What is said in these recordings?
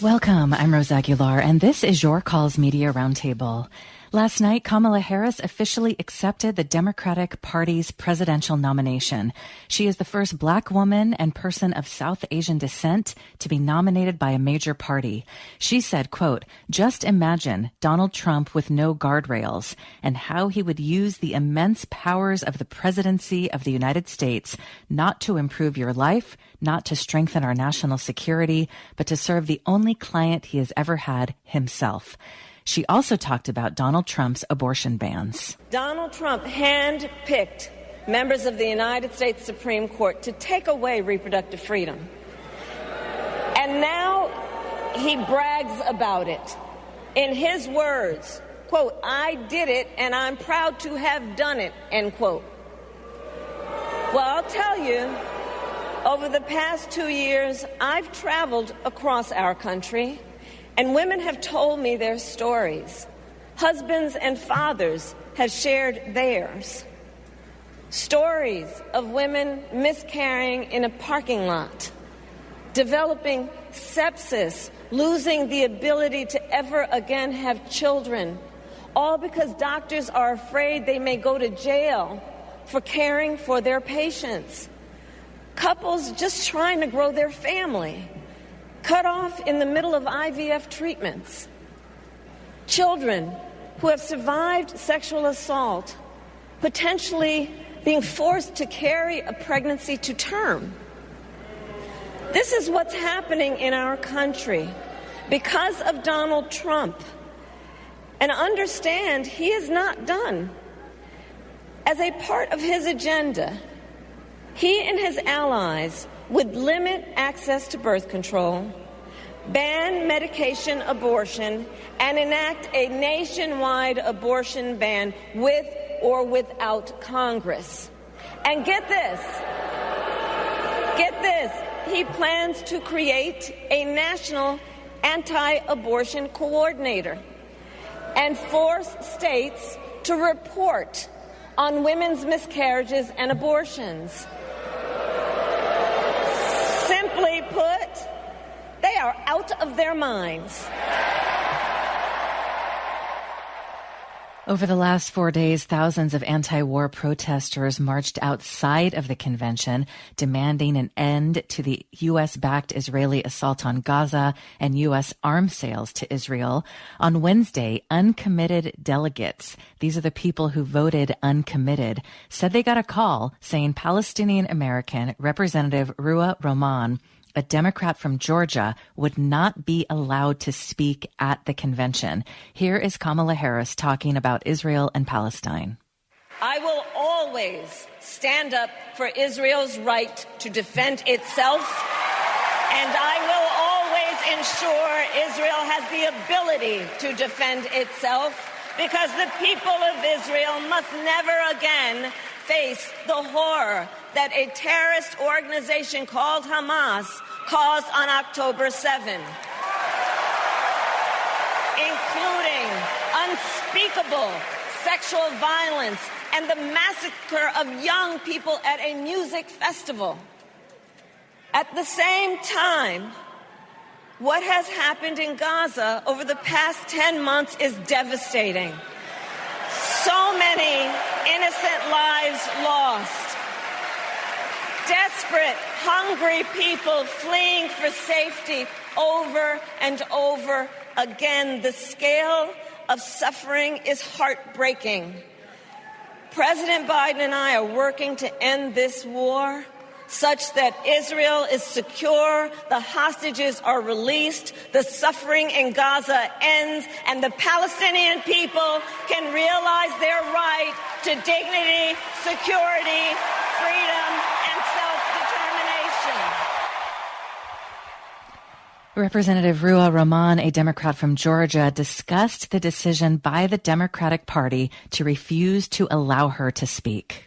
Welcome. I'm Rose Aguilar, and this is Your Calls Media Roundtable. Last night, Kamala Harris officially accepted the Democratic Party's presidential nomination. She is the first Black woman and person of South Asian descent to be nominated by a major party. She said, quote, "Just imagine Donald Trump with no guardrails and how he would use the immense powers of the presidency of the United States not to improve your life, not to strengthen our national security, but to serve the only client he has ever had, himself." She also talked about Donald Trump's abortion bans. Donald Trump handpicked members of the United States Supreme Court to take away reproductive freedom. And now he brags about it. In his words, quote, "I did it and I'm proud to have done it," end quote. Well, I'll tell you, over the past 2 years, I've traveled across our country, and women have told me their stories. Husbands and fathers have shared theirs. Stories of women miscarrying in a parking lot, developing sepsis, losing the ability to ever again have children, all because doctors are afraid they may go to jail for caring for their patients. Couples just trying to grow their family, cut off in the middle of IVF treatments. Children who have survived sexual assault, potentially being forced to carry a pregnancy to term. This is what's happening in our country because of Donald Trump. And understand, he is not done. As a part of his agenda, he and his allies would limit access to birth control, ban medication abortion, and enact a nationwide abortion ban with or without Congress. And get this, he plans to create a national anti-abortion coordinator and force states to report on women's miscarriages and abortions. Simply put, they are out of their minds. Over the last 4 days, thousands of anti-war protesters marched outside of the convention, demanding an end to the U.S.-backed Israeli assault on Gaza and U.S. arms sales to Israel. On Wednesday, uncommitted delegates, these are the people who voted uncommitted, said they got a call saying Palestinian-American Representative Ruah Roman, a Democrat from Georgia, would not be allowed to speak at the convention. Here is Kamala Harris talking about Israel and Palestine. I will always stand up for Israel's right to defend itself, and I will always ensure Israel has the ability to defend itself, because the people of Israel must never again face the horror that a terrorist organization called Hamas caused on October 7, including unspeakable sexual violence and the massacre of young people at a music festival. At the same time, what has happened in Gaza over the past 10 months is devastating. So many innocent lives lost. Desperate, hungry people fleeing for safety over and over again. The scale of suffering is heartbreaking. President Biden and I are working to end this war such that Israel is secure, the hostages are released, the suffering in Gaza ends, and the Palestinian people can realize their right to dignity, security, freedom, and self-determination. Representative Ruah Roman, a Democrat from Georgia, discussed the decision by the Democratic Party to refuse to allow her to speak.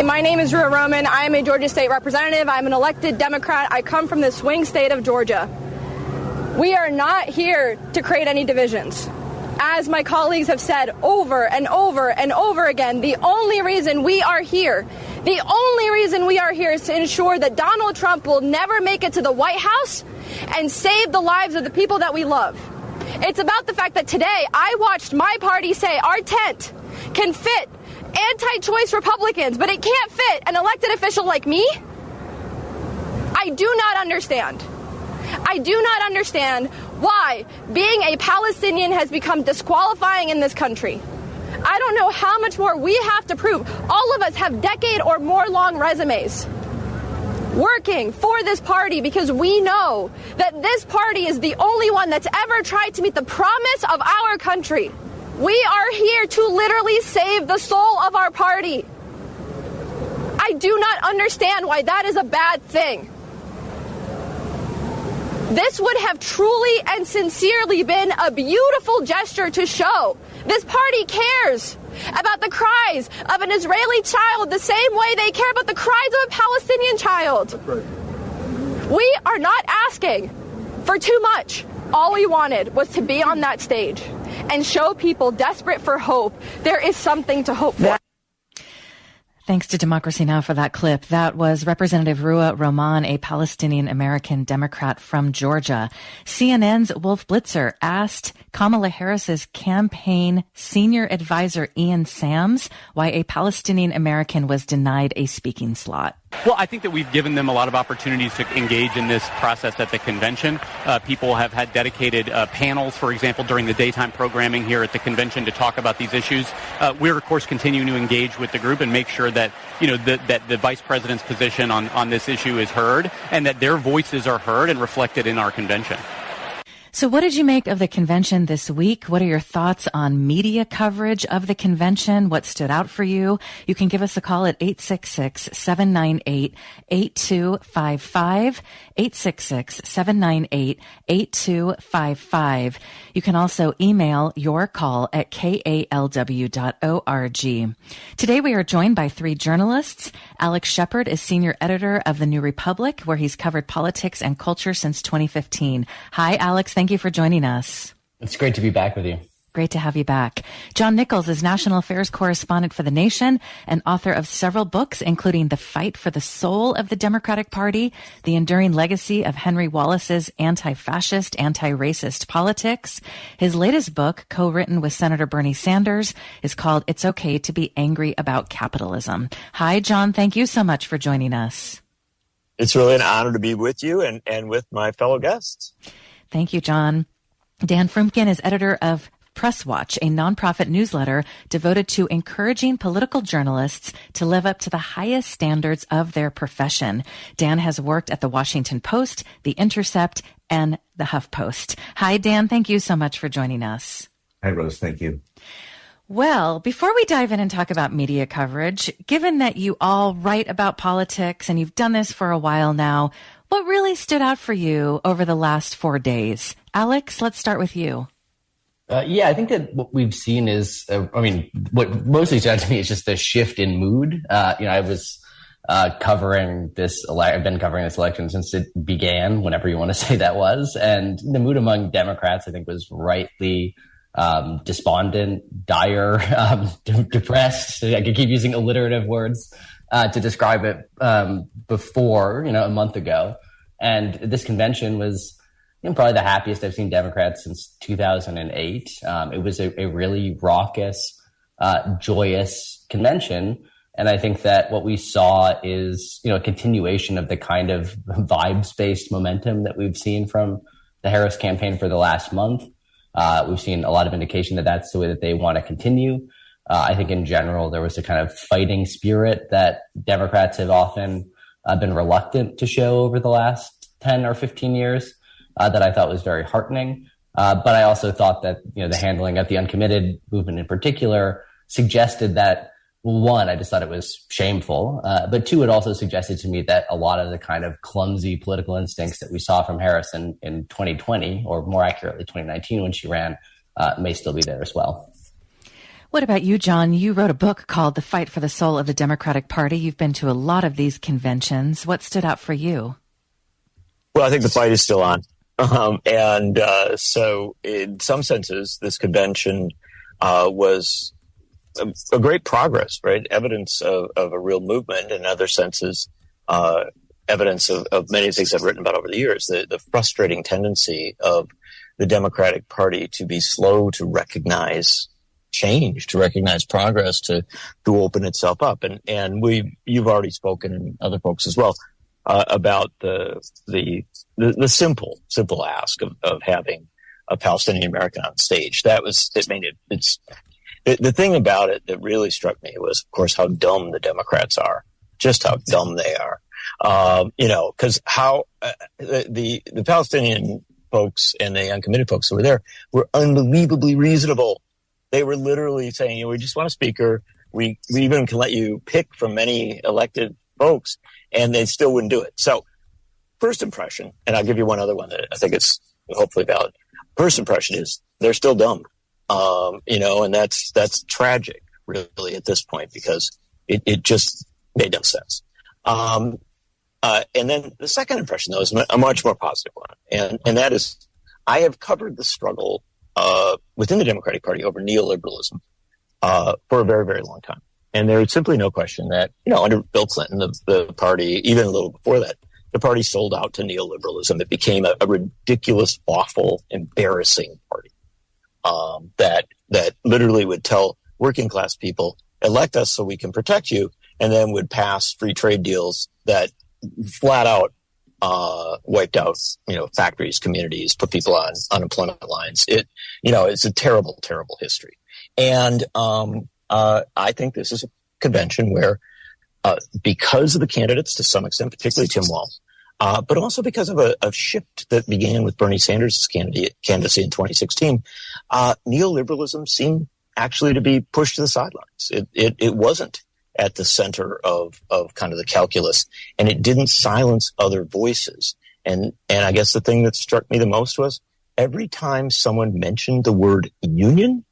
My name is Ruah Roman. I am a Georgia state representative. I'm an elected Democrat. I come from the swing state of Georgia. We are not here to create any divisions. As my colleagues have said over and over and over again, the only reason we are here is to ensure that Donald Trump will never make it to the White House and save the lives of the people that we love. It's about the fact that today I watched my party say our tent can fit anti-choice Republicans, but it can't fit an elected official like me. I do not understand. I do not understand why being a Palestinian has become disqualifying in this country. I don't know how much more we have to prove. All of us have decade or more long resumes working for this party because we know that this party is the only one that's ever tried to meet the promise of our country. We are here to literally save the soul of our party. I do not understand why that is a bad thing. This would have truly and sincerely been a beautiful gesture to show this party cares about the cries of an Israeli child the same way they care about the cries of a Palestinian child. That's right. We are not asking for too much. All we wanted was to be on that stage and show people desperate for hope there is something to hope for. Thanks to Democracy Now! For that clip. That was Representative Ruah Roman, a Palestinian-American Democrat from Georgia. CNN's Wolf Blitzer asked Kamala Harris's campaign senior advisor Ian Sams why a Palestinian-American was denied a speaking slot. Well, I think that we've given them a lot of opportunities to engage in this process at the convention. People have had dedicated panels, for example, during the daytime programming here at the convention to talk about these issues. We're, of course, continuing to engage with the group and make sure that, that the vice president's position on this issue is heard and that their voices are heard and reflected in our convention. So what did you make of the convention this week? What are your thoughts on media coverage of the convention? What stood out for you? You can give us a call at 866-798-8255, 866-798-8255. You can also email your call at kalw.org. Today we are joined by three journalists. Alex Shephard is senior editor of The New Republic, where he's covered politics and culture since 2015. Hi, Alex. Thank you for joining us. It's great to be back with you. Great to have you back. John Nichols is national affairs correspondent for The Nation and author of several books, including The Fight for the Soul of the Democratic Party, The Enduring Legacy of Henry Wallace's Anti-Fascist, Anti-Racist Politics. His latest book, co-written with Senator Bernie Sanders, is called It's Okay to Be Angry About Capitalism. Hi, John. Thank you so much for joining us. It's really an honor to be with you and with my fellow guests. Thank you, John. Dan Froomkin is editor of Press Watch, a nonprofit newsletter devoted to encouraging political journalists to live up to the highest standards of their profession. Dan has worked at the Washington Post, the Intercept, and the HuffPost. Hi, Dan. Thank you so much for joining us. Hi, Rose. Thank you. Well, before we dive in and talk about media coverage, given that you all write about politics and you've done this for a while now, what really stood out for you over the last 4 days? Alex, let's start with you. I think that what we've seen is, what mostly stood out to me is just the shift in mood. I was covering this, I've been covering this election since it began, whenever you want to say that was. And the mood among Democrats, I think, was rightly despondent, dire, depressed. I could keep using alliterative words to describe it before, a month ago. And this convention was probably the happiest I've seen Democrats since 2008. It was a really raucous, joyous convention. And I think that what we saw is, a continuation of the kind of vibes-based momentum that we've seen from the Harris campaign for the last month. We've seen a lot of indication that that's the way that they want to continue. I think in general, there was a kind of fighting spirit that Democrats have often been reluctant to show over the last 10 or 15 years that I thought was very heartening. But I also thought that, the handling of the uncommitted movement in particular suggested that, one, I just thought it was shameful. But two, it also suggested to me that a lot of the kind of clumsy political instincts that we saw from Harris in 2020, or more accurately 2019 when she ran, may still be there as well. What about you, John? You wrote a book called The Fight for the Soul of the Democratic Party. You've been to a lot of these conventions. What stood out for you? Well, I think the fight is still on. So in some senses, this convention was a great progress, right? Evidence of a real movement. In other senses, evidence of many things I've written about over the years, the frustrating tendency of the Democratic Party to be slow to recognize change, to recognize progress, to open itself up. And you've already spoken, and other folks as well, about the simple ask of having a Palestinian American on stage. The thing about it that really struck me was, of course, how dumb the Democrats are, just how dumb they are. Because how the Palestinian folks and the uncommitted folks who were there were unbelievably reasonable. They were literally saying, we just want a speaker. We even can let you pick from many elected folks, and they still wouldn't do it. So first impression, and I'll give you one other one that I think it's hopefully valid. First impression is they're still dumb. And that's tragic, really, at this point, because it just made no sense. And then the second impression, though, is a much more positive one. And that is, I have covered the struggle within the Democratic Party over neoliberalism for a very, very long time. And there's simply no question that, under Bill Clinton, the party, even a little before that, the party sold out to neoliberalism. It became a ridiculous, awful, embarrassing party that literally would tell working class people, elect us so we can protect you, and then would pass free trade deals that flat out wiped out, factories, communities, put people on unemployment lines. It's a terrible, terrible history. And I think this is a convention where, because of the candidates to some extent, particularly Tim Walz, but also because of a shift that began with Bernie Sanders' candidacy in 2016, neoliberalism seemed actually to be pushed to the sidelines. It wasn't at the center of kind of the calculus, and it didn't silence other voices. And I guess the thing that struck me the most was every time someone mentioned the word union,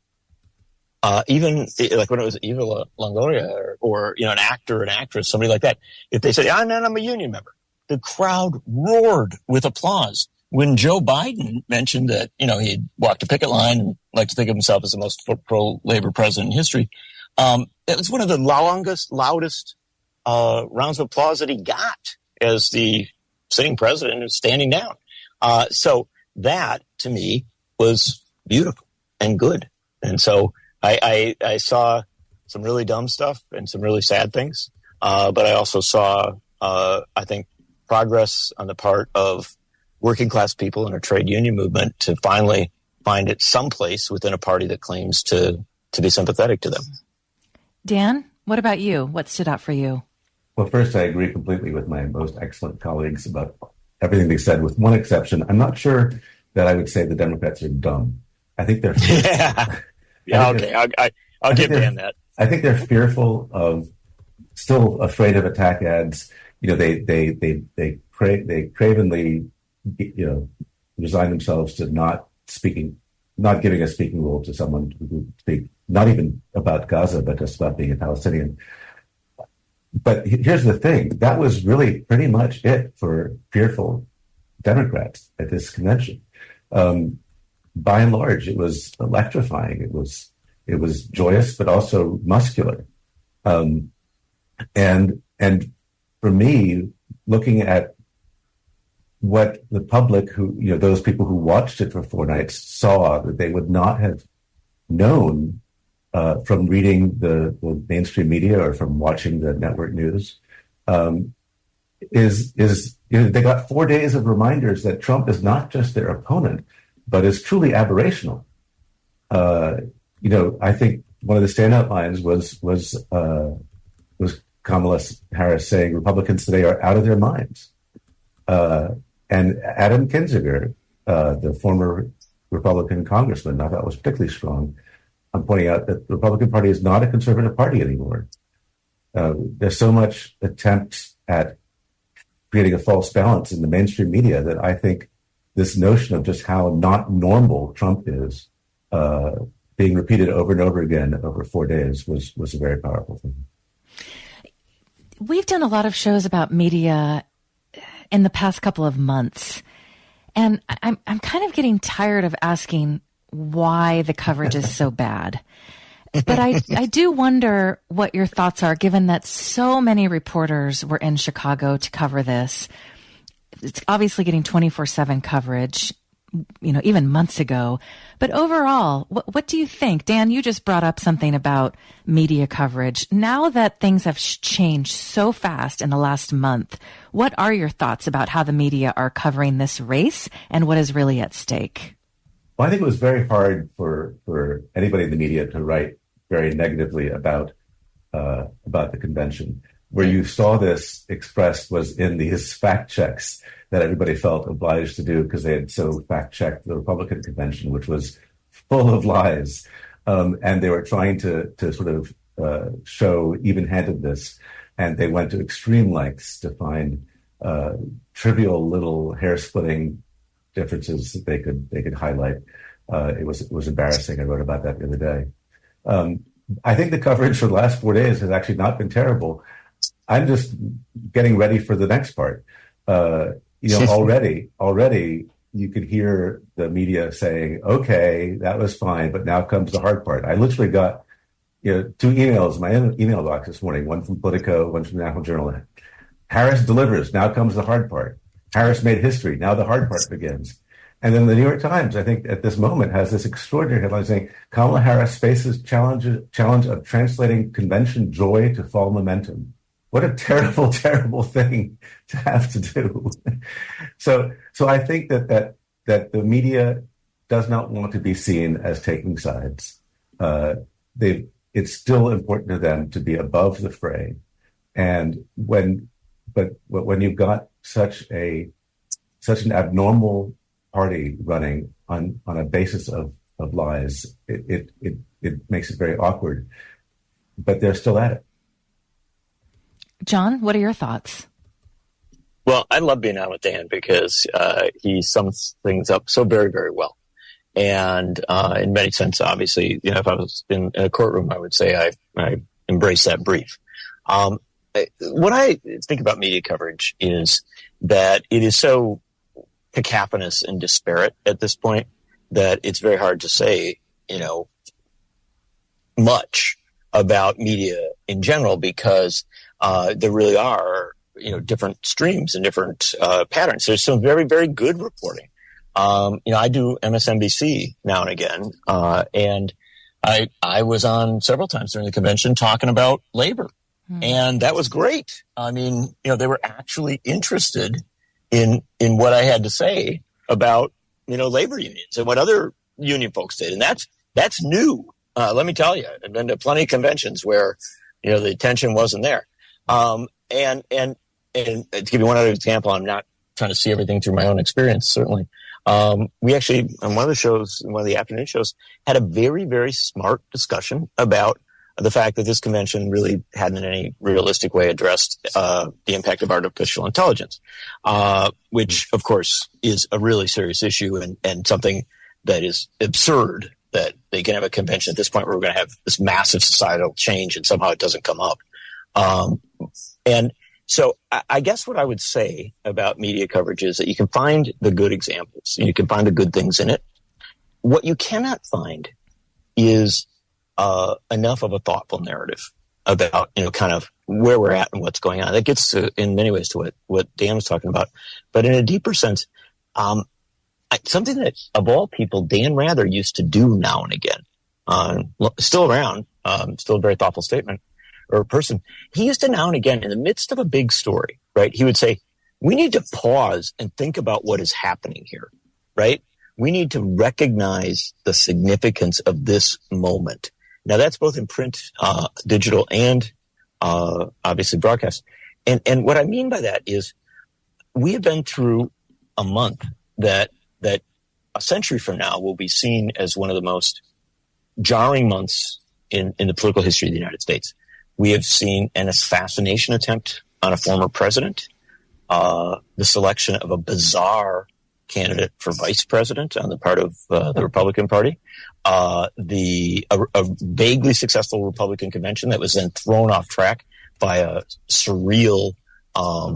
even like when it was Eva Longoria or an actor, an actress, somebody like that, if they said, I'm a union member, the crowd roared with applause. When Joe Biden mentioned that, he'd walked a picket line and liked to think of himself as the most pro-labor president in history, it was one of the loudest rounds of applause that he got as the sitting president is standing down. So that, to me, was beautiful and good. And so I saw some really dumb stuff and some really sad things, but I also saw, I think, progress on the part of working class people in a trade union movement to finally find it someplace within a party that claims to be sympathetic to them. Dan, what about you? What stood out for you? Well, first, I agree completely with my most excellent colleagues about everything they said, with one exception. I'm not sure that I would say the Democrats are dumb. I think they're I'll give Dan that. I think they're fearful of, still afraid of attack ads. They cravenly, resign themselves to not giving a speaking role to someone who speak, not even about Gaza, but just about being a Palestinian. But here's the thing. That was really pretty much it for fearful Democrats at this convention. By and large, it was electrifying. It was joyous, but also muscular. And for me, looking at what the public those people who watched it for 4 nights saw that they would not have known from reading the mainstream media or from watching the network news, is they got 4 days of reminders that Trump is not just their opponent, but is truly aberrational. I think one of the standout lines was Kamala Harris saying Republicans today are out of their minds. And Adam Kinzinger, the former Republican congressman, I thought was particularly strong on pointing out that the Republican Party is not a conservative party anymore. There's so much attempt at creating a false balance in the mainstream media that I think this notion of just how not normal Trump is being repeated over and over again over 4 days was a very powerful thing. We've done a lot of shows about media in the past couple of months, And I'm kind of getting tired of asking why the coverage is so bad. But I do wonder what your thoughts are, given that so many reporters were in Chicago to cover this. It's obviously getting 24/7 coverage, even months ago. But overall, what do you think? Dan, you just brought up something about media coverage. Now that things have changed so fast in the last month, what are your thoughts about how the media are covering this race and what is really at stake? Well, I think it was very hard for anybody in the media to write very negatively about the convention. Where you saw this expressed was in these fact checks that everybody felt obliged to do because they had so fact checked the Republican convention, which was full of lies, and they were trying to sort of show even-handedness, and they went to extreme lengths to find trivial little hair-splitting differences that they could highlight. It was embarrassing. I wrote about that the other day. I think the coverage for the last 4 days has actually not been terrible. I'm just getting ready for the next part. Already you could hear the media saying, "Okay, that was fine, but now comes the hard part." I literally got 2 emails in my email box this morning, one from Politico, one from the National Journal. Harris delivers. Now comes the hard part. Harris made history. Now the hard part begins. And then the New York Times, I think at this moment, has this extraordinary headline saying, Kamala Harris faces challenge of translating convention joy to fall momentum. What a terrible, terrible thing to have to do. So I think that the media does not want to be seen as taking sides. It's still important to them to be above the fray. And when you've got such an abnormal party running on a basis of lies, it makes it very awkward. But they're still at it. John, what are your thoughts? Well, I love being on with Dan because he sums things up so very, very well. And in many sense, obviously, if I was in a courtroom, I would say I embrace that brief. What I think about media coverage is that it is so cacophonous and disparate at this point that it's very hard to say, much about media in general because there really are, different streams and different patterns. There's some very, very good reporting. I do MSNBC now and again, and I was on several times during the convention talking about labor, and that was great. I mean, they were actually interested in what I had to say about, labor unions and what other union folks did. And that's new. Let me tell you, I've been to plenty of conventions where, the attention wasn't there. And to give you one other example, I'm not trying to see everything through my own experience, certainly. We actually, on one of the shows, one of the afternoon shows, had a very, very smart discussion about the fact that this convention really hadn't in any realistic way addressed the impact of artificial intelligence, which, of course, is a really serious issue and something that is absurd that they can have a convention at this point where we're going to have this massive societal change and somehow it doesn't come up. And so I guess what I would say about media coverage is that you can find the good examples. You can find the good things in it. What you cannot find is enough of a thoughtful narrative about, kind of where we're at and what's going on. That gets to, in many ways, to what Dan was talking about. But in a deeper sense, something that, of all people, Dan Rather used to do now and again, still around, still a very thoughtful statement or person. He used to now and again, in the midst of a big story, right, he would say, we need to pause and think about what is happening here, right? We need to recognize the significance of this moment. Now, that's both in print, digital, and obviously broadcast. And what I mean by that is we have been through a month that a century from now will be seen as one of the most jarring months in the political history of the United States. We have seen an assassination attempt on a former president, the selection of a bizarre candidate for vice president on the part of the Republican Party, a vaguely successful Republican convention that was then thrown off track by a surreal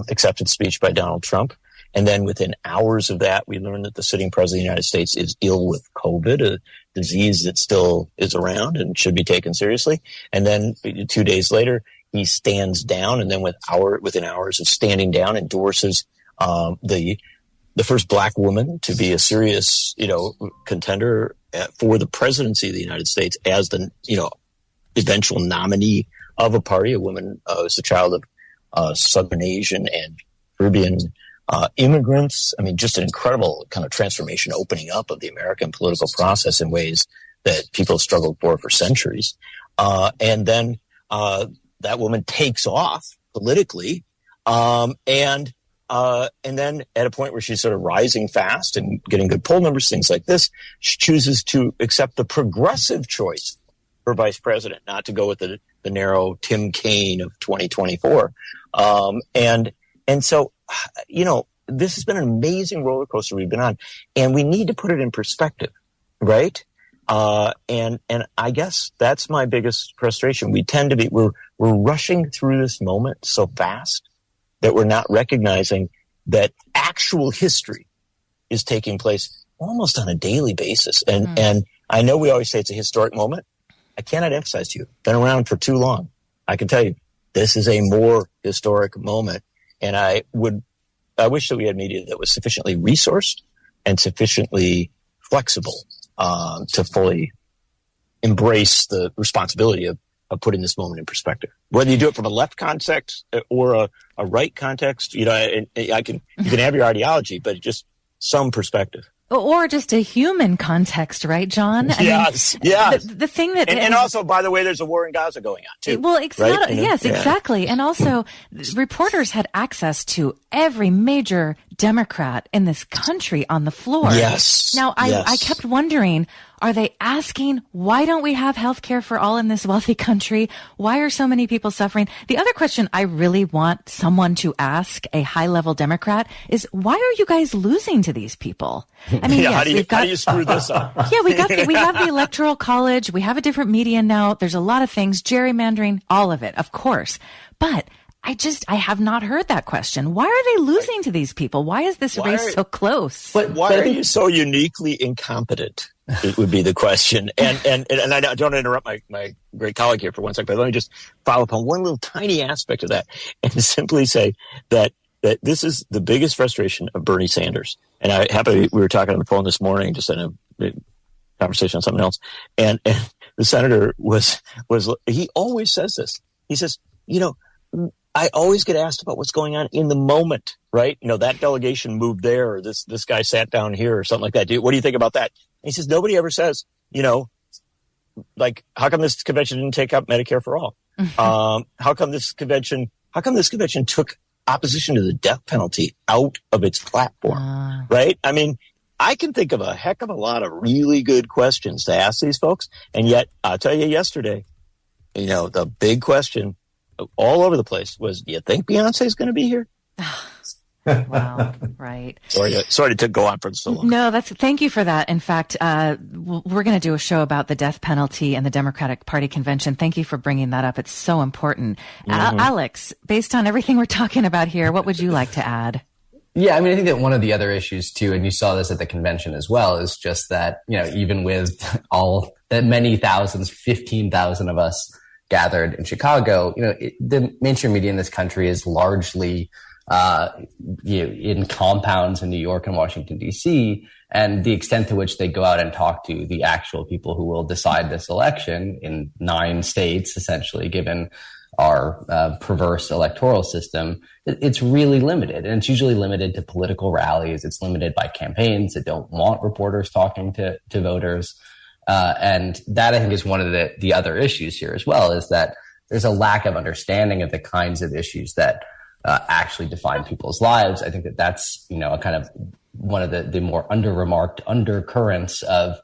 acceptance speech by Donald Trump, And then within hours of that, we learned that the sitting president of the United States is ill with COVID, a disease that still is around and should be taken seriously. And then 2 days later, he stands down, and then within hours of standing down, endorses the first black woman to be a serious, contender for the presidency of the United States as the, eventual nominee of a party, a woman who's the child of Southern Asian and Caribbean immigrants. I mean, just an incredible kind of transformation, opening up of the American political process in ways that people struggled for centuries. And then that woman takes off politically, and then at a point where she's sort of rising fast and getting good poll numbers, things like this, she chooses to accept the progressive choice for vice president, not to go with the narrow Tim Kaine of 2024. And so, this has been an amazing roller coaster we've been on, and we need to put it in perspective, right? And I guess that's my biggest frustration. We tend to be, we're rushing through this moment so fast that we're not recognizing that actual history is taking place almost on a daily basis. And I know we always say it's a historic moment. I cannot emphasize to you, been around for too long. I can tell you, this is a more historic moment. And I wish that we had media that was sufficiently resourced and sufficiently flexible to fully embrace the responsibility of putting this moment in perspective. Whether you do it from a left context or a right context, you can have your ideology, but just some perspective. Or just a human context, right, John? Yes. The thing that... And also, by the way, there's a war in Gaza going on, too. Well, right? Yes, exactly. And also, reporters had access to every major Democrat in this country on the floor. Yes. Now, I kept wondering, are they asking, why don't we have health care for all in this wealthy country? Why are so many people suffering? The other question I really want someone to ask a high-level Democrat is, why are you guys losing to these people? I mean, how do you screw this up? Yeah, we have the Electoral College. We have a different media now. There's a lot of things, gerrymandering, all of it, of course. But I have not heard that question. Why are they losing to these people? Why is this race so close? But why are you so uniquely incompetent? It would be the question. And I don't want to interrupt my great colleague here for 1 second, but let me just follow up on one little tiny aspect of that and simply say that this is the biggest frustration of Bernie Sanders. And we were talking on the phone this morning, just in a conversation on something else. And the senator he always says this. He says, I always get asked about what's going on in the moment, right? That delegation moved there, or this guy sat down here, or something like that. What do you think about that? And he says, nobody ever says, like, how come this convention didn't take up Medicare for all? How come this convention took opposition to the death penalty out of its platform, right? I mean, I can think of a heck of a lot of really good questions to ask these folks. And yet, I'll tell you yesterday, the big question all over the place was, do you think Beyonce is going to be here? Wow. Right. Sorry to go on for so long. No, thank you for that. In fact, we're going to do a show about the death penalty and the Democratic Party convention. Thank you for bringing that up. It's so important. Alex, based on everything we're talking about here, what would you like to add? Yeah, I mean, I think that one of the other issues too, and you saw this at the convention as well, is just that, even with all that many thousands, 15,000 of us gathered in Chicago, the mainstream media in this country is largely in compounds in New York and Washington, D.C., and the extent to which they go out and talk to the actual people who will decide this election in 9 states, essentially, given our perverse electoral system, it's really limited. And it's usually limited to political rallies. It's limited by campaigns that don't want reporters talking to voters. And that, I think, is one of the other issues here as well, is that there's a lack of understanding of the kinds of issues that actually define people's lives. I think that's, a kind of one of the more under-remarked undercurrents of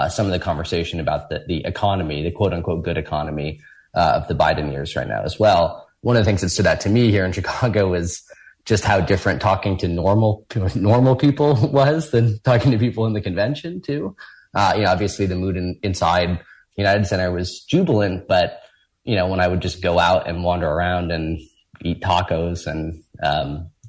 some of the conversation about the economy, the quote-unquote good economy of the Biden years right now as well. One of the things that stood out to me here in Chicago is just how different talking to normal people was than talking to people in the convention too. Obviously the mood inside the United Center was jubilant, but, when I would just go out and wander around and eat tacos and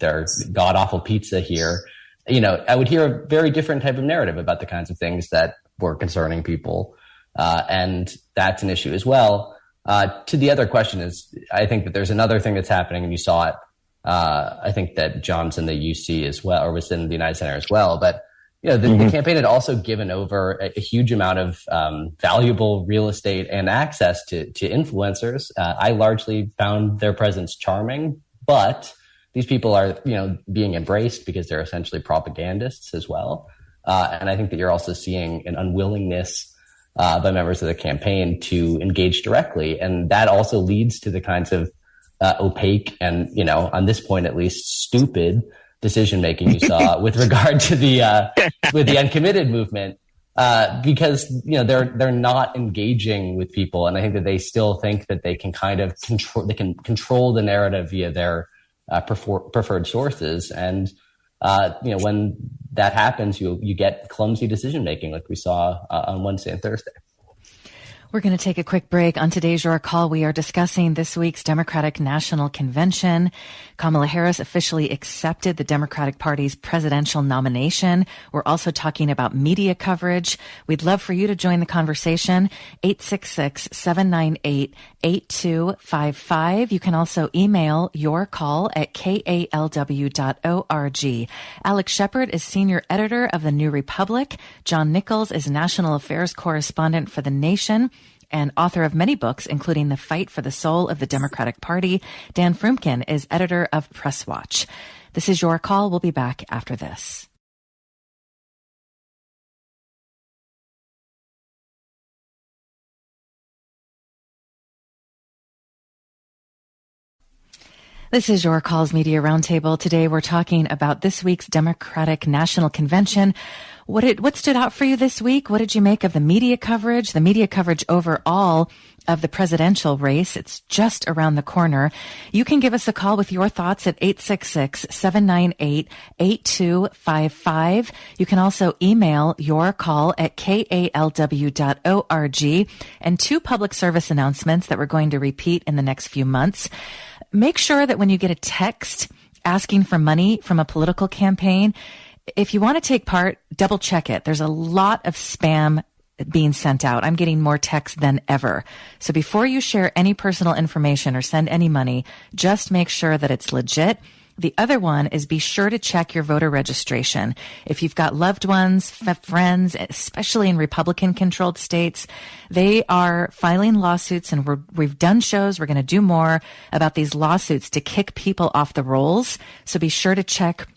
their god awful pizza here, I would hear a very different type of narrative about the kinds of things that were concerning people. And that's an issue as well. To the other question is, I think that there's another thing that's happening, and you saw it. I think that John's in the UC as well, or was in the United Center as well. But the campaign had also given over a huge amount of valuable real estate and access to influencers. I largely found their presence charming, but these people are being embraced because they're essentially propagandists as well. And I think that you're also seeing an unwillingness by members of the campaign to engage directly, and that also leads to the kinds of opaque and on this point at least stupid decision making you saw with regard to the with the uncommitted movement, because they're not engaging with people, and I think that they still think that they can kind of control the narrative via their preferred sources, and when that happens, you get clumsy decision making like we saw on Wednesday and Thursday. We're going to take a quick break. On today's Your Call, we are discussing this week's Democratic National Convention. Kamala Harris officially accepted the Democratic Party's presidential nomination. We're also talking about media coverage. We'd love for you to join the conversation. 866-798-8255. You can also email your call at kalw.org. Alex Shephard is senior editor of The New Republic. John Nichols is national affairs correspondent for The Nation and author of many books, including The Fight for the Soul of the Democratic Party. Dan Froomkin is editor of Press Watch. This is Your Call. We'll be back after this. This is Your Call's Media Roundtable. Today we're talking about this week's Democratic National Convention. What stood out for you this week? What did you make of the media coverage overall of the presidential race? It's just around the corner. You can give us a call with your thoughts at 866-798-8255. You can also email your call at kalw.org. And 2 public service announcements that we're going to repeat in the next few months. Make sure that when you get a text asking for money from a political campaign, if you want to take part, double check it. There's a lot of spam being sent out. I'm getting more texts than ever. So before you share any personal information or send any money, just make sure that it's legit. The other one is be sure to check your voter registration. If you've got loved ones, friends, especially in Republican-controlled states, they are filing lawsuits, and we've done shows. We're going to do more about these lawsuits to kick people off the rolls. So be sure to check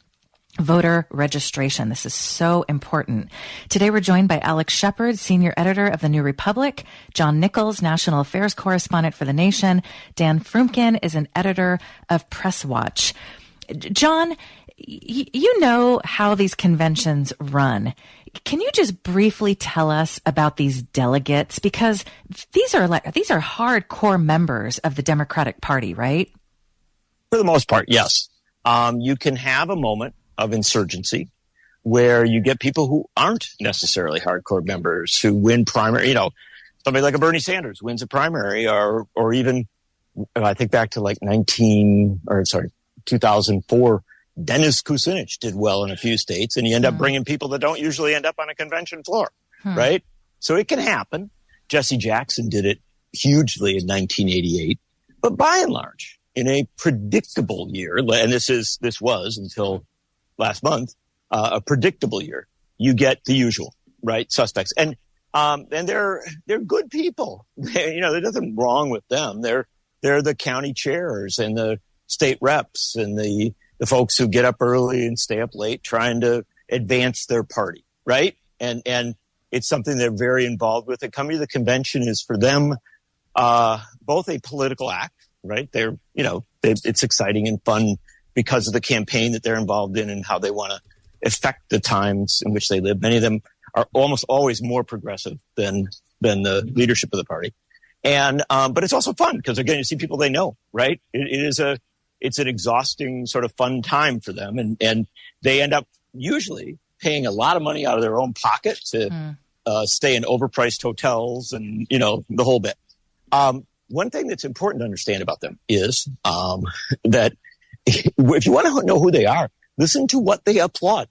voter registration. This is so important. Today we're joined by Alex Shephard, senior editor of The New Republic, John Nichols, national affairs correspondent for The Nation. Dan Froomkin is an editor of Press Watch. John, you know how these conventions run. Can you just briefly tell us about these delegates? Because these are hardcore members of the Democratic Party, right? For the most part, yes. You can have a moment of insurgency where you get people who aren't necessarily hardcore members who win primary, somebody like a Bernie Sanders wins a primary, or even I think back to like 2004, Dennis Kucinich did well in a few states, and you end up bringing people that don't usually end up on a convention floor, right? So it can happen. Jesse Jackson did it hugely in 1988, but by and large, in a predictable year, and this was until last month, a predictable year, you get the usual, right, suspects. And they're good people. There's nothing wrong with them. They're the county chairs and the state reps and the folks who get up early and stay up late trying to advance their party, right? And it's something they're very involved with. And coming to the convention is for them both a political act, right? It's exciting and fun because of the campaign that they're involved in and how they want to affect the times in which they live. Many of them are almost always more progressive than the leadership of the party. And, but it's also fun because again, you see people they know, right? It's an exhausting sort of fun time for them. And they end up usually paying a lot of money out of their own pocket to, stay in overpriced hotels and, the whole bit. One thing that's important to understand about them is, that if you want to know who they are, listen to what they applaud.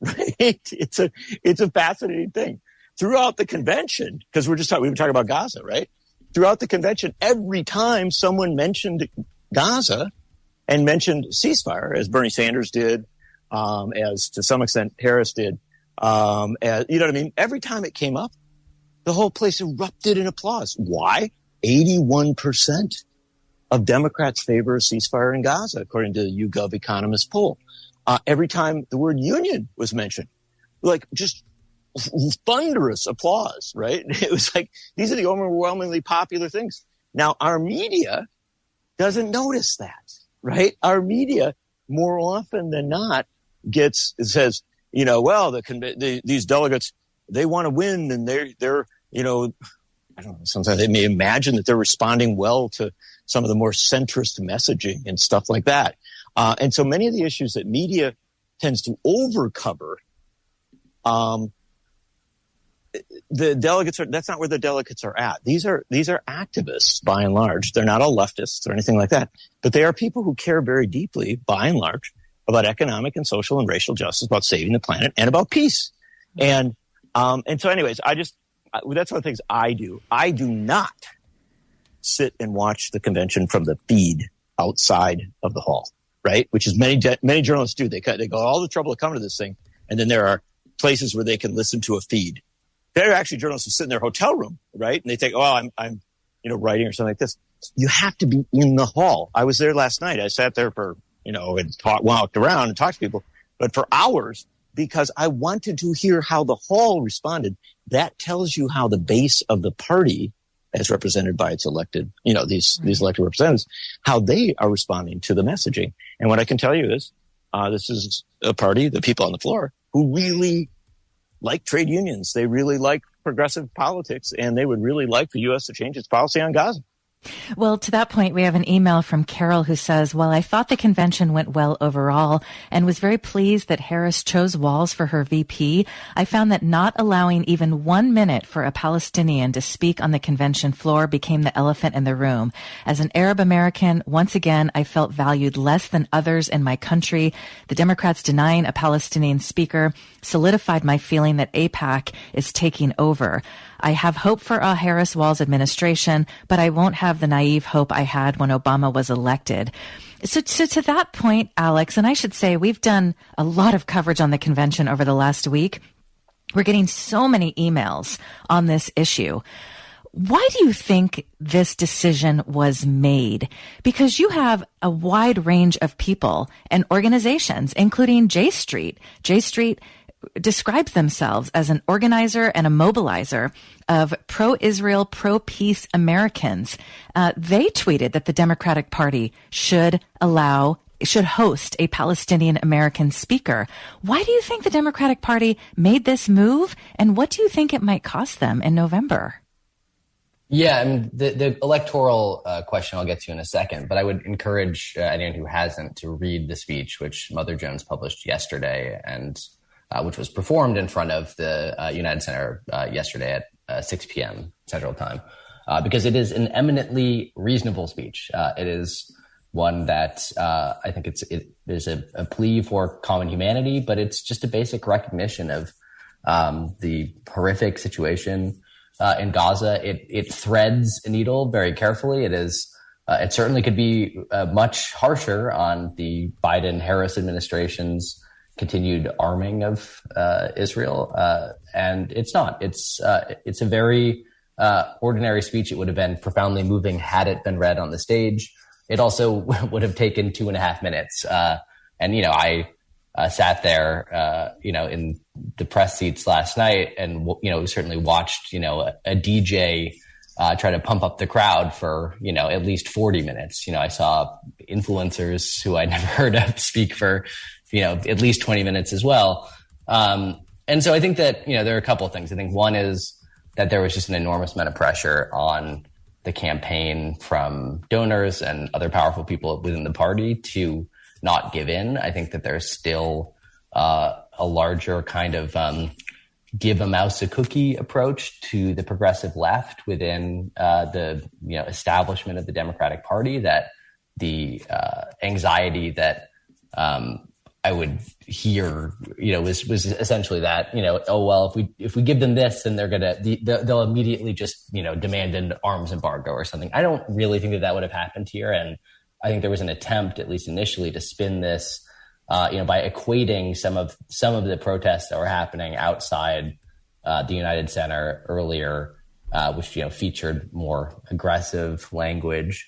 Right? It's a fascinating thing. Throughout the convention, because we were talking about Gaza, right? Throughout the convention, every time someone mentioned Gaza and mentioned ceasefire, as Bernie Sanders did, as to some extent Harris did, as, you know what I mean? Every time it came up, the whole place erupted in applause. Why? 81% of Democrats favor a ceasefire in Gaza, according to the YouGov Economist poll. Every time the word union was mentioned, like just thunderous applause, right? It was like, these are the overwhelmingly popular things. Now, our media doesn't notice that, right? Our media, more often than not, says, you know, well, these delegates, they want to win, and they're, you know, I don't know, sometimes they may imagine that they're responding well to some of the more centrist messaging and stuff like that. And so many of the issues that media tends to overcover, the delegates that's not where the delegates are at. These are activists by and large. They're not all leftists or anything like that, but they are people who care very deeply by and large about economic and social and racial justice, about saving the planet, and about peace. And so anyways, that's one of the things I do. I do not sit and watch the convention from the feed outside of the hall, right? Which is many journalists do. They go all the trouble to come to this thing, and then there are places where they can listen to a feed. There are actually journalists who sit in their hotel room, right? And they think, oh, I'm writing or something like this. You have to be in the hall. I was there last night. I sat there for, and walked around and talked to people, but for hours, because I wanted to hear how the hall responded. That tells you how the base of the party, as represented by its elected, these elected representatives, how they are responding to the messaging. And what I can tell you is, this is a party, the people on the floor, who really like trade unions. They really like progressive politics, and they would really like the U.S. to change its policy on Gaza. Well, to that point, we have an email from Carol who says, while I thought the convention went well overall and was very pleased that Harris chose Walz for her VP, I found that not allowing even 1 minute for a Palestinian to speak on the convention floor became the elephant in the room. As an Arab American, once again, I felt valued less than others in my country. The Democrats denying a Palestinian speaker solidified my feeling that AIPAC is taking over. I have hope for a Harris-Walz administration, but I won't have the naive hope I had when Obama was elected. So to that point, Alex, and I should say we've done a lot of coverage on the convention over the last week. We're getting so many emails on this issue. Why do you think this decision was made? Because you have a wide range of people and organizations, including J Street. J Street describes themselves as an organizer and a mobilizer of pro-Israel, pro-peace Americans. They tweeted that the Democratic Party should host a Palestinian American speaker. Why do you think the Democratic Party made this move, and what do you think it might cost them in November? Yeah, I mean, the electoral question I'll get to in a second, but I would encourage anyone who hasn't to read the speech, which Mother Jones published yesterday, and which was performed in front of the United Center yesterday at 6 p.m. Central Time, because it is an eminently reasonable speech. It is one that I think there's a plea for common humanity, but it's just a basic recognition of the horrific situation in Gaza. It threads a needle very carefully. It certainly could be much harsher on the Biden-Harris administration's continued arming of Israel, and it's not. It's a very ordinary speech. It would have been profoundly moving had it been read on the stage. It also would have taken 2.5 minutes. And I sat there, in the press seats last night, and certainly watched a DJ try to pump up the crowd for at least 40 minutes. I saw influencers who I'd never heard of speak for at least 20 minutes as well. And so I think that, there are a couple of things. I think one is that there was just an enormous amount of pressure on the campaign from donors and other powerful people within the party to not give in. I think that there's still a larger kind of give a mouse a cookie approach to the progressive left within the establishment of the Democratic Party that the anxiety that I would hear, was essentially that, oh, well, if we give them this, then they'll immediately just, demand an arms embargo or something. I don't really think that would have happened here. And I think there was an attempt, at least initially, to spin this, by equating some of the protests that were happening outside the United Center earlier, which, featured more aggressive language,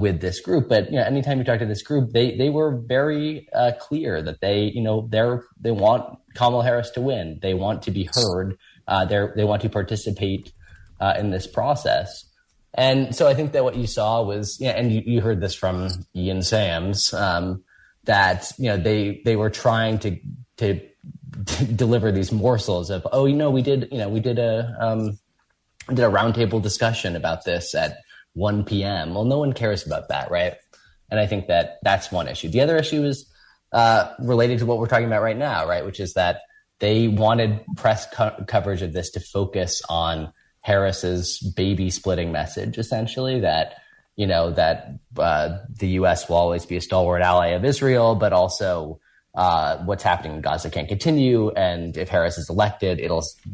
with this group. But anytime you talk to this group, they were very clear that they want Kamala Harris to win. They want to be heard. They want to participate in this process. And so I think that what you saw was, and you heard this from Ian Sams, that they were trying to deliver these morsels of, we did a roundtable discussion about this at 1 p.m. Well, no one cares about that, right? And I think that that's one issue. The other issue is related to what we're talking about right now, right? Which is that they wanted press coverage of this to focus on Harris's baby splitting message, essentially, that the U.S. will always be a stalwart ally of Israel, but also what's happening in Gaza can't continue. And if Harris is elected,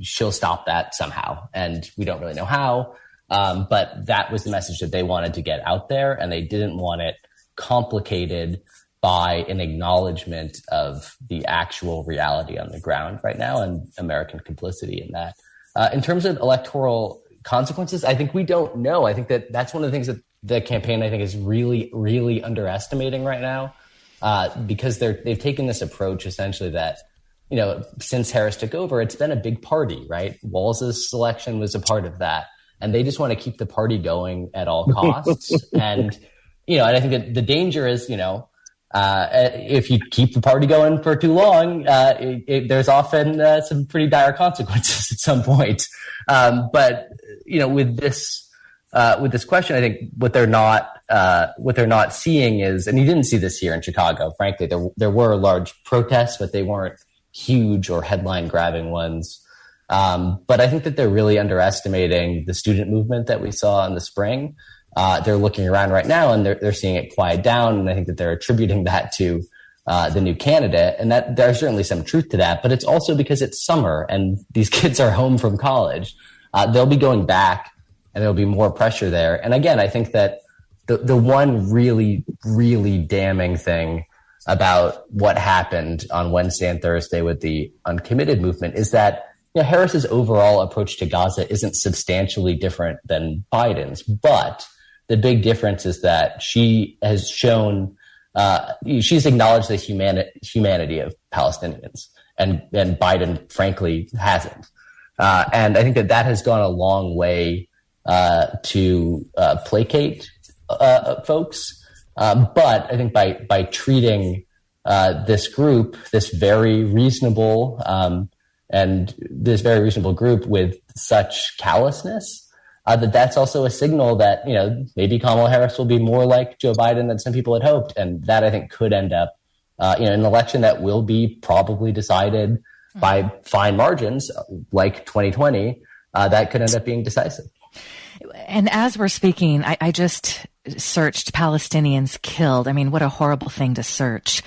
she'll stop that somehow. And we don't really know how. But that was the message that they wanted to get out there, and they didn't want it complicated by an acknowledgement of the actual reality on the ground right now and American complicity in that. In terms of electoral consequences, I think we don't know. I think that that's one of the things that the campaign, I think, is really, really underestimating right now, because they've taken this approach essentially that, since Harris took over, it's been a big party, right? Walz's selection was a part of that. And they just want to keep the party going at all costs. And I think that the danger is, if you keep the party going for too long, there's often some pretty dire consequences at some point. But with this question, I think what they're not seeing is, and you didn't see this here in Chicago. Frankly, there were large protests, but they weren't huge or headline grabbing ones. But I think that they're really underestimating the student movement that we saw in the spring. They're looking around right now and they're seeing it quiet down. And I think that they're attributing that to the new candidate. And that there's certainly some truth to that, but it's also because it's summer and these kids are home from college. They'll be going back and there'll be more pressure there. And again, I think that the one really, really damning thing about what happened on Wednesday and Thursday with the uncommitted movement is that Harris's overall approach to Gaza isn't substantially different than Biden's, but the big difference is that she has shown, she's acknowledged the humanity of Palestinians, and Biden, frankly, hasn't. And I think that has gone a long way to placate folks. But I think by treating this group, this very reasonable group with such callousness, that's also a signal that, maybe Kamala Harris will be more like Joe Biden than some people had hoped. And that, I think, could end up, an election that will be probably decided by fine margins, like 2020, that could end up being decisive. And as we're speaking, I just searched Palestinians killed. I mean, what a horrible thing to search.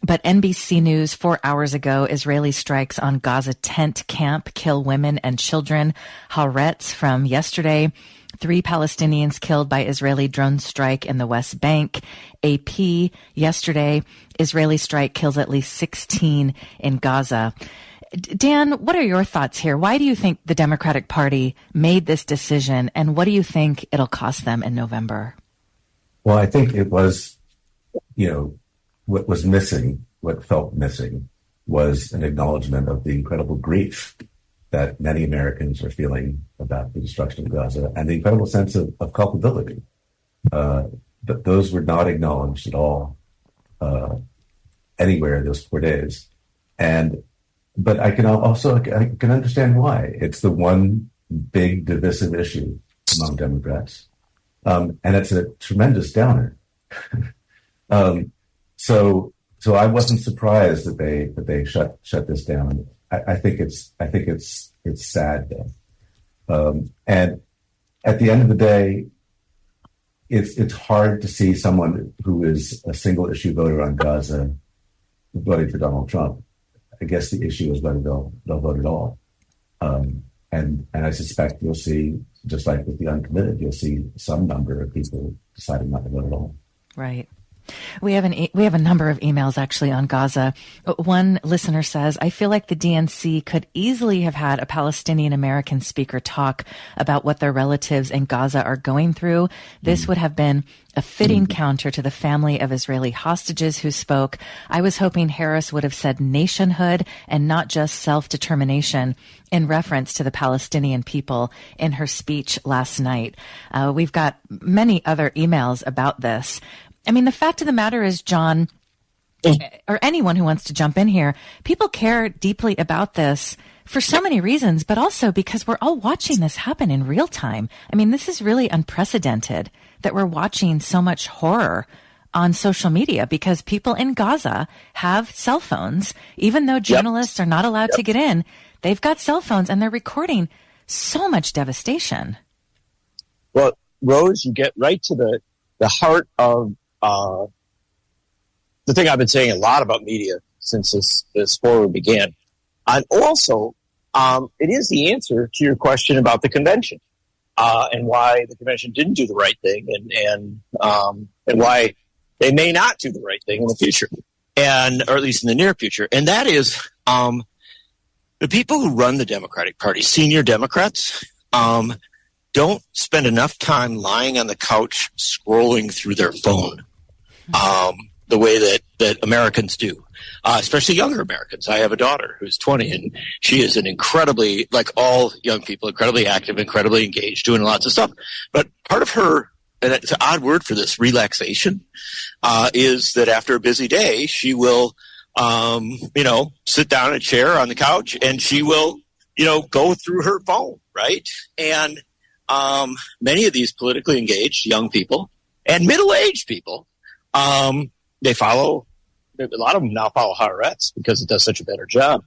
But NBC News 4 hours ago, Israeli strikes on Gaza tent camp kill women and children. Haaretz from yesterday, 3 Palestinians killed by Israeli drone strike in the West Bank. AP yesterday, Israeli strike kills at least 16 in Gaza. Dan, what are your thoughts here? Why do you think the Democratic Party made this decision, and what do you think it'll cost them in November? Well, I think it was, what was missing, what felt missing, was an acknowledgement of the incredible grief that many Americans are feeling about the destruction of Gaza and the incredible sense of culpability. But those were not acknowledged at all anywhere in those 4 days. But I can understand why. It's the one big divisive issue among Democrats. And it's a tremendous downer. So I wasn't surprised that they shut this down. I think it's sad though. And at the end of the day, it's hard to see someone who is a single issue voter on Gaza voting for Donald Trump. I guess the issue is whether they'll vote at all. And I suspect you'll see, just like with the uncommitted, you'll see some number of people deciding not to vote at all. Right. We have a number of emails actually on Gaza. One listener says, I feel like the DNC could easily have had a Palestinian American speaker talk about what their relatives in Gaza are going through. This would have been a fitting counter to the family of Israeli hostages who spoke. I was hoping Harris would have said nationhood and not just self-determination in reference to the Palestinian people in her speech last night. We've got many other emails about this. I mean, the fact of the matter is, John, or anyone who wants to jump in here, people care deeply about this for so many reasons, but also because we're all watching this happen in real time. I mean, this is really unprecedented that we're watching so much horror on social media because people in Gaza have cell phones. Even though journalists are not allowed to get in, they've got cell phones and they're recording so much devastation. Well, Rose, you get right to the heart of the thing I've been saying a lot about media since this forward began. And also, it is the answer to your question about the convention, and why the convention didn't do the right thing and why they may not do the right thing in the future, or at least in the near future. And that is, the people who run the Democratic Party, senior Democrats, don't spend enough time lying on the couch scrolling through their phone. The way that Americans do, especially younger Americans. I have a daughter who's 20, and she is an incredibly, like all young people, incredibly active, incredibly engaged, doing lots of stuff. But part of her, and it's an odd word for this, relaxation, is that after a busy day, she will, sit down in a chair on the couch, and she will, go through her phone, right? And many of these politically engaged young people and middle-aged people, they follow, a lot of them now follow Haaretz because it does such a better job,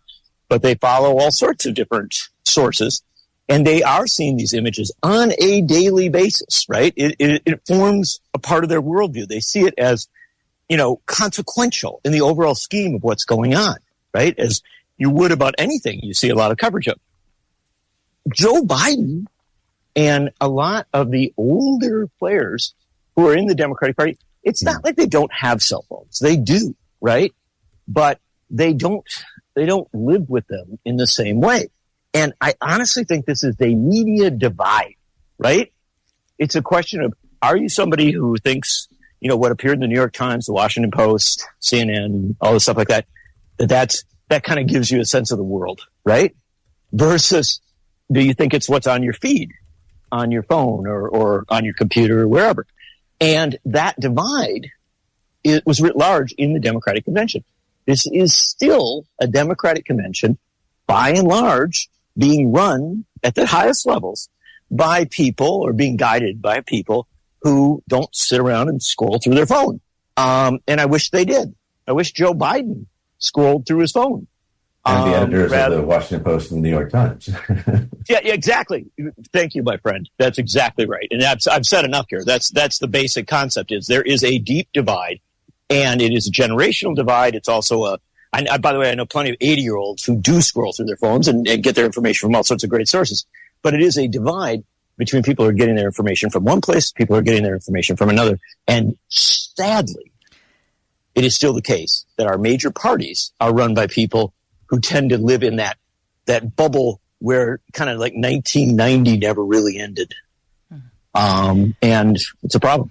but they follow all sorts of different sources, and they are seeing these images on a daily basis, right? It forms a part of their worldview. They see it as, consequential in the overall scheme of what's going on, right? As you would about anything you see a lot of coverage of. Joe Biden and a lot of the older players who are in the Democratic Party, it's not like they don't have cell phones. They do, right? But they don't live with them in the same way. And I honestly think this is a media divide, right? It's a question of, are you somebody who thinks, what appeared in the New York Times, the Washington Post, CNN, all this stuff like that, that kind of gives you a sense of the world, right? Versus, do you think it's what's on your feed, on your phone or on your computer or wherever? And that divide was writ large in the Democratic Convention. This is still a Democratic Convention, by and large, being run at the highest levels by people, or being guided by people who don't sit around and scroll through their phone. And I wish they did. I wish Joe Biden scrolled through his phone. And the editors of the Washington Post and the New York Times. Yeah, exactly. Thank you, my friend. That's exactly right. And I've said enough here. That's the basic concept is there is a deep divide, and it is a generational divide. It's also by the way, I know plenty of 80-year-olds who do scroll through their phones and get their information from all sorts of great sources. But it is a divide between people who are getting their information from one place, people who are getting their information from another. And sadly, it is still the case that our major parties are run by people who tend to live in that bubble where kind of like 1990 never really ended. And it's a problem.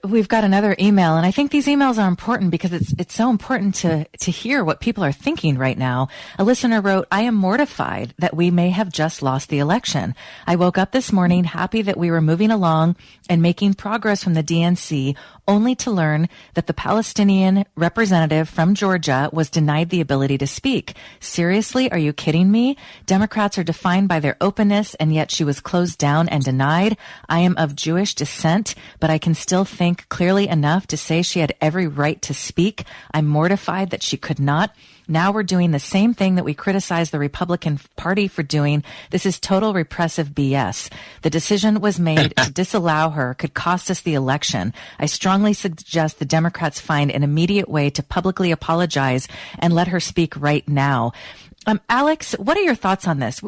We've got another email, and I think these emails are important because it's so important to hear what people are thinking right now. A listener wrote, I am mortified that we may have just lost the election. I woke up this morning happy that we were moving along and making progress from the DNC, only to learn that the Palestinian representative from Georgia was denied the ability to speak. Seriously, are you kidding me? Democrats are defined by their openness, and yet she was closed down and denied. I am of Jewish descent, but I can still still think clearly enough to say she had every right to speak. I'm mortified that she could not. Now we're doing the same thing that we criticize the Republican Party for doing. This is total repressive BS. The decision was made to disallow her could cost us the election. I strongly suggest the Democrats find an immediate way to publicly apologize and let her speak right now. Alex, what are your thoughts on this?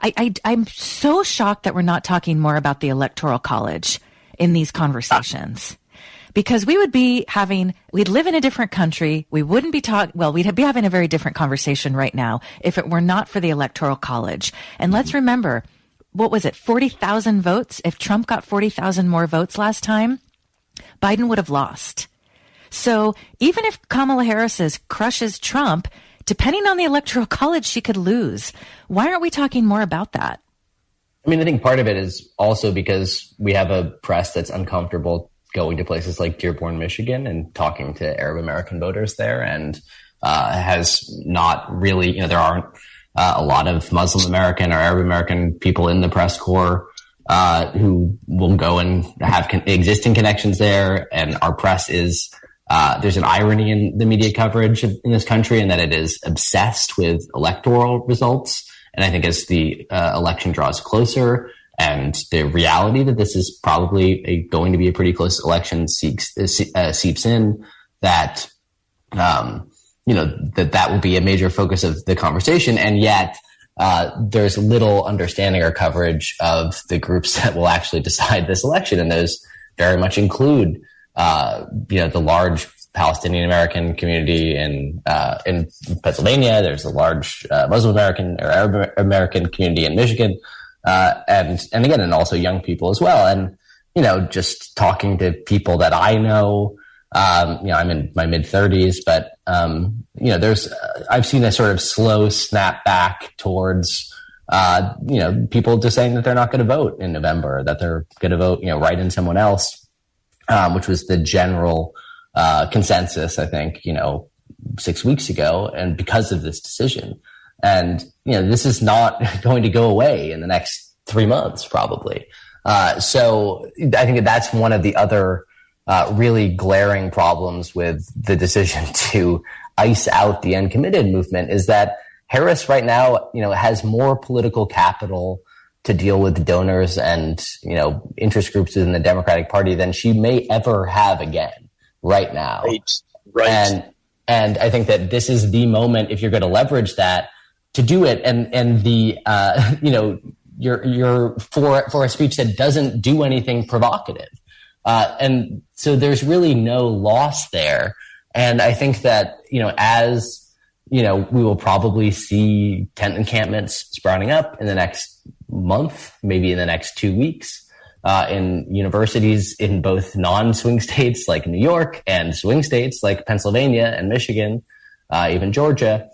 I'm so shocked that we're not talking more about the Electoral College in these conversations. Because we'd live in a different country. We wouldn't be we'd be having a very different conversation right now if it were not for the Electoral College. And let's remember, what was it, 40,000 votes? If Trump got 40,000 more votes last time, Biden would have lost. So even if Kamala Harris crushes Trump, depending on the Electoral College, she could lose. Why aren't we talking more about that? I mean, I think part of it is also because we have a press that's uncomfortable going to places like Dearborn, Michigan and talking to Arab American voters there, and has not really, there aren't a lot of Muslim American or Arab American people in the press corps who will go and have existing connections there. And our press is, there's an irony in the media coverage in this country, in that it is obsessed with electoral results. And I think as the election draws closer, and the reality that this is probably going to be a pretty close election seeps in, that that will be a major focus of the conversation. And yet there's little understanding or coverage of the groups that will actually decide this election, and those very much include the large Palestinian American community in Pennsylvania. There's a large Muslim American or Arab American community in Michigan. And again, and also young people as well. And, just talking to people that I know, I'm in my mid 30s, but, I've seen a sort of slow snap back towards, people just saying that they're not going to vote in November, that they're going to vote, right in someone else, which was the general, consensus, I think, 6 weeks ago. And because of this decision. And, this is not going to go away in the next 3 months, probably. So I think that's one of the other really glaring problems with the decision to ice out the uncommitted movement, is that Harris right now, has more political capital to deal with donors and, interest groups within the Democratic Party than she may ever have again right now. Right. And I think that this is the moment, if you're going to leverage that, to do it, and the you're for a speech that doesn't do anything provocative, and so there's really no loss there. And I think that as we will probably see tent encampments sprouting up in the next month, maybe in the next 2 weeks, in universities in both non-swing states like New York and swing states like Pennsylvania and Michigan, even Georgia.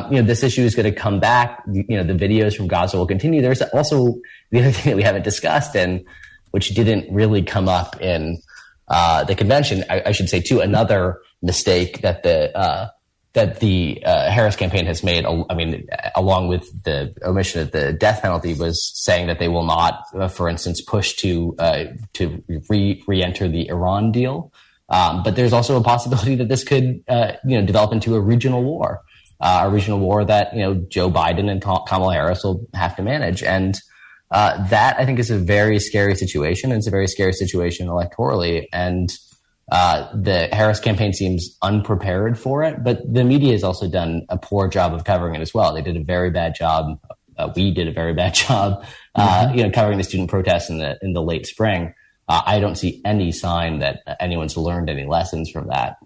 This issue is going to come back. The videos from Gaza will continue. There's also the other thing that we haven't discussed, and which didn't really come up in the convention. I should say too, another mistake that the Harris campaign has made. I mean, along with the omission of the death penalty, was saying that they will not, for instance, push to re-enter the Iran deal. But there's also a possibility that this could develop into a regional war. A regional war that, Joe Biden and Kamala Harris will have to manage. And that, I think, is a very scary situation. And it's a very scary situation electorally. And the Harris campaign seems unprepared for it. But the media has also done a poor job of covering it as well. They did a very bad job. We did a very bad job, covering the student protests in the late spring. I don't see any sign that anyone's learned any lessons from that.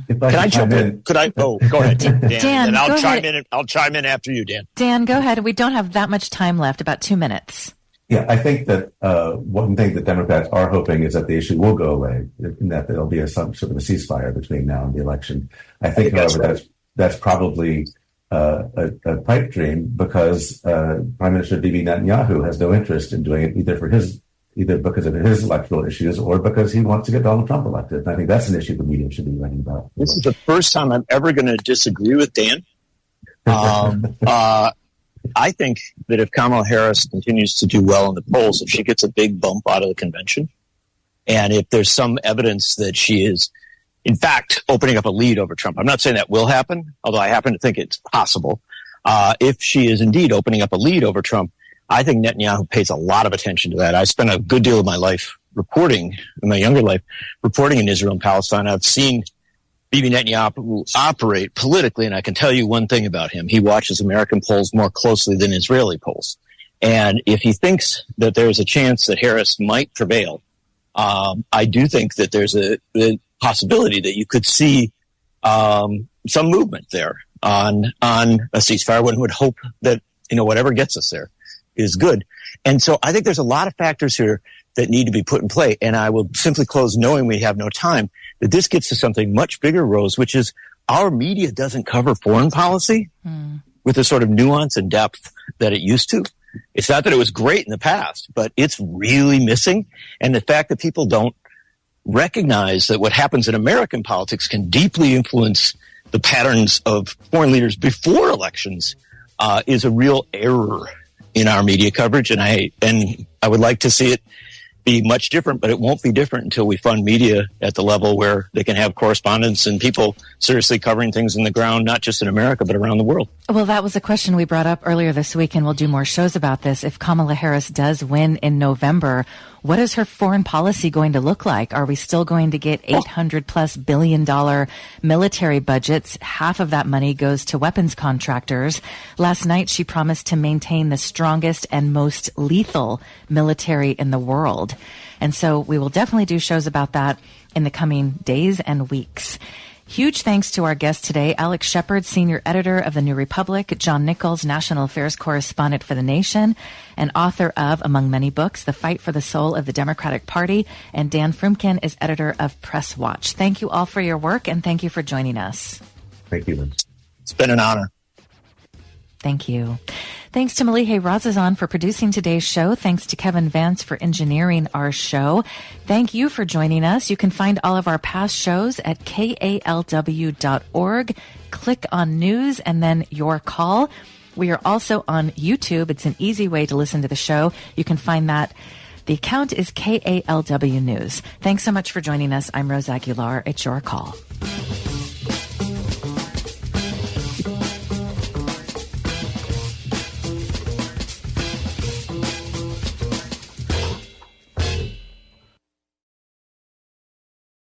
Can I jump in? Could I? Oh, go ahead, Dan. Dan, and I'll chime ahead. in. I'll chime in after you, Dan. Dan, go ahead. We don't have that much time left. About 2 minutes. Yeah, I think that one thing that Democrats are hoping is that the issue will go away, and that there'll be some sort of a ceasefire between now and the election. I think however, that's probably a pipe dream, because Prime Minister Bibi Netanyahu has no interest in doing it either because of his electoral issues or because he wants to get Donald Trump elected. And I think that's an issue the media should be writing about. This is the first time I'm ever going to disagree with Dan. I think that if Kamala Harris continues to do well in the polls, if she gets a big bump out of the convention And if there's some evidence that she is, in fact, opening up a lead over Trump, I'm not saying that will happen, although I happen to think it's possible. If she is indeed opening up a lead over Trump, I think Netanyahu pays a lot of attention to that. I spent a good deal of my life reporting, in my younger life, reporting in Israel and Palestine. I've seen Bibi Netanyahu operate politically, and I can tell you one thing about him. He watches American polls more closely than Israeli polls. And if he thinks that there's a chance that Harris might prevail, I do think that there's a possibility that you could see some movement there on a ceasefire. One would hope that, whatever gets us there is good. And so I think there's a lot of factors here that need to be put in play. And I will simply close, knowing we have no time, that this gets to something much bigger, Rose, which is our media doesn't cover foreign policy with the sort of nuance and depth that it used to. It's not that it was great in the past, but it's really missing. And the fact that people don't recognize that what happens in American politics can deeply influence the patterns of foreign leaders before elections is a real error in our media coverage. And I would like to see it be much different, but it won't be different until we fund media at the level where they can have correspondents and people seriously covering things on the ground, not just in America, but around the world. Well, that was a question we brought up earlier this week, and we'll do more shows about this. If Kamala Harris does win in November, what is her foreign policy going to look like? Are we still going to get $800+ billion military budgets? Half of that money goes to weapons contractors. Last night, she promised to maintain the strongest and most lethal military in the world. And so we will definitely do shows about that in the coming days and weeks. Huge thanks to our guest today, Alex Shephard, senior editor of The New Republic, John Nichols, national affairs correspondent for The Nation, and author of, among many books, The Fight for the Soul of the Democratic Party, and Dan Froomkin is editor of Press Watch. Thank you all for your work, and thank you for joining us. Thank you, Lynn. It's been an honor. Thank you. Thanks to Malihe Razazan for producing today's show. Thanks to Kevin Vance for engineering our show. Thank you for joining us. You can find all of our past shows at kalw.org. Click on news and then your call. We are also on YouTube. It's an easy way to listen to the show. You can find that. The account is KALW News. Thanks so much for joining us. I'm Rose Aguilar. It's your call.